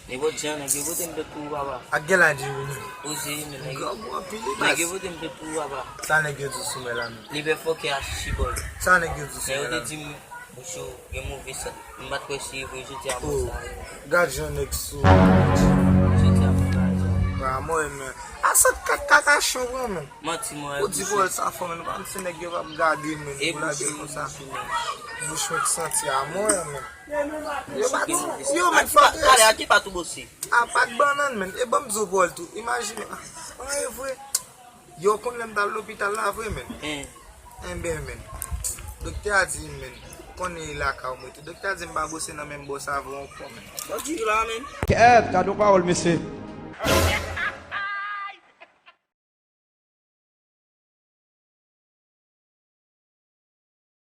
Nebo dyan, nag-ibutin ba ito baba? Agela jiwi. Uzi, Gabo apili bas. nag-ibutin ba ito baba? Sana gyozu sumela mi. Libe foke a shibol. Sana gyozu Na sumela yote mi. jim busho gemuvi sa mbat ko si busho ti amo Oh, sa. gajon eksu. Busho ti amo sa. Ba mo men. Asa kaka show men. Mati mo O di bol sa fo men. Ba mse negyo ba gadi men. e Bula de busho ko sa. sa. Bush wek santi a mo men. Yo bat. Yo Yo men men fuck. kare ati pa tu bosi. A pat banan men. E bam zo bol tu. Imagine. Ay vwe. Yo kon lem dal l'hopital la vwe men. Embe men. Dokte a di men. Koni la ka ou mwen. Dokte a di mba bose nan men bosa avon kon men. What you la men? Evet, kadou pa ou l misi.